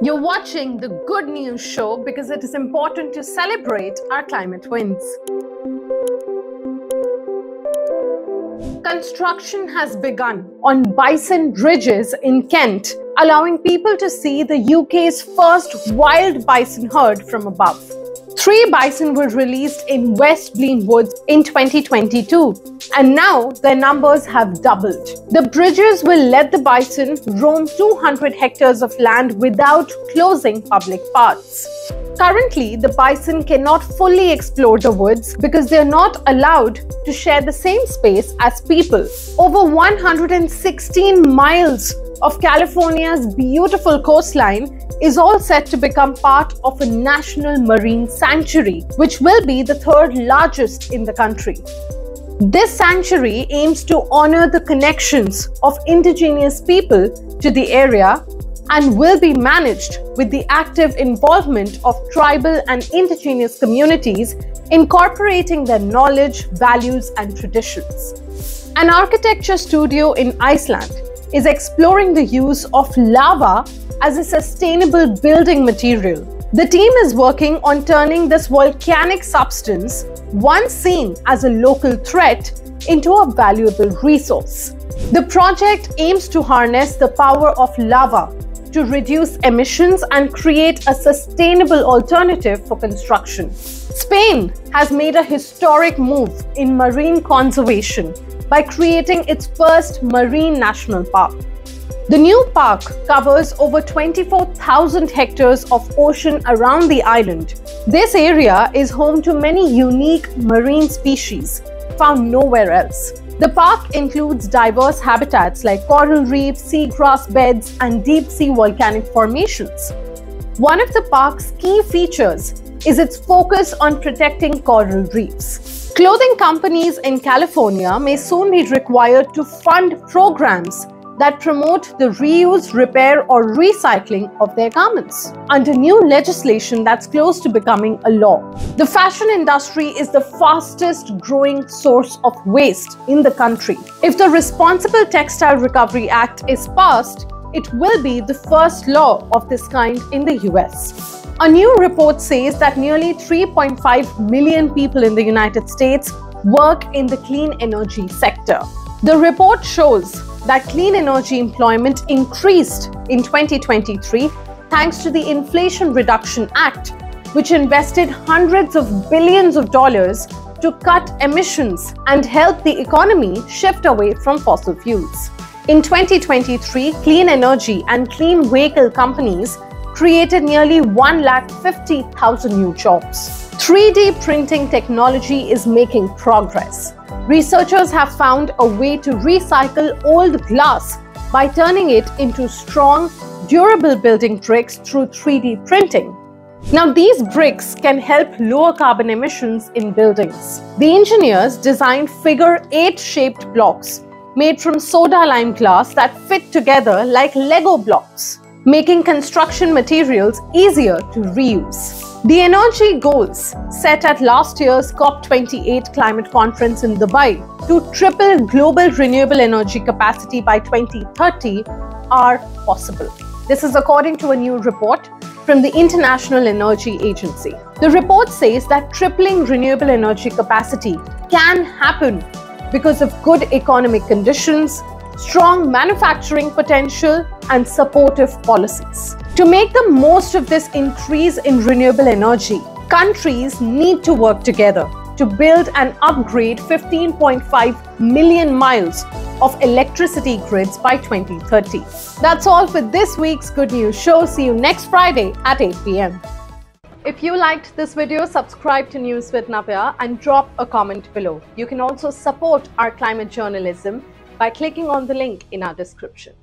You're watching the Good News Show because it is important to celebrate our climate wins. Construction has begun on Bison Bridges in Kent, allowing people to see the UK's first wild bison herd from above. 3 bison were released in West Blean Woods in 2022, and now their numbers have doubled. The bridges will let the bison roam 200 hectares of land without closing public paths. Currently, the bison cannot fully explore the woods because they are not allowed to share the same space as people. Over 116 miles of California's beautiful coastline is all set to become part of a national marine sanctuary, which will be the 3rd largest in the country. This sanctuary aims to honor the connections of indigenous people to the area and will be managed with the active involvement of tribal and indigenous communities, incorporating their knowledge, values, and traditions. An architecture studio in Iceland is exploring the use of lava as a sustainable building material. The team is working on turning this volcanic substance, once seen as a local threat, into a valuable resource. The project aims to harness the power of lava to reduce emissions and create a sustainable alternative for construction. Spain has made a historic move in marine conservation by creating its first marine national park. The new park covers over 24,000 hectares of ocean around the island. This area is home to many unique marine species found nowhere else. The park includes diverse habitats like coral reefs, seagrass beds, and deep-sea volcanic formations. One of the park's key features is its focus on protecting coral reefs. Clothing companies in California may soon be required to fund programs that promote the reuse, repair, or recycling of their garments under new legislation that's close to becoming a law. The fashion industry is the fastest growing source of waste in the country. If the Responsible Textile Recovery Act is passed, it will be the first law of this kind in the US. A new report says that nearly 3.5 million people in the United States work in the clean energy sector. The report shows that clean energy employment increased in 2023 thanks to the Inflation Reduction Act, which invested hundreds of billions of dollars to cut emissions and help the economy shift away from fossil fuels. In 2023, clean energy and clean vehicle companies created nearly 150,000 new jobs. 3D printing technology is making progress. Researchers have found a way to recycle old glass by turning it into strong, durable building bricks through 3D printing. Now, these bricks can help lower carbon emissions in buildings. The engineers designed figure-8-shaped blocks made from soda lime glass that fit together like Lego blocks, making construction materials easier to reuse. The energy goals set at last year's COP28 climate conference in Dubai to triple global renewable energy capacity by 2030 are possible. This is according to a new report from the International Energy Agency. The report says that tripling renewable energy capacity can happen because of good economic conditions, strong manufacturing potential, and supportive policies. To make the most of this increase in renewable energy, countries need to work together to build and upgrade 15.5 million miles of electricity grids by 2030. That's all for this week's Good News Show. See you next Friday at 8 p.m. If you liked this video, subscribe to News with Navya and drop a comment below. You can also support our climate journalism by clicking on the link in our description.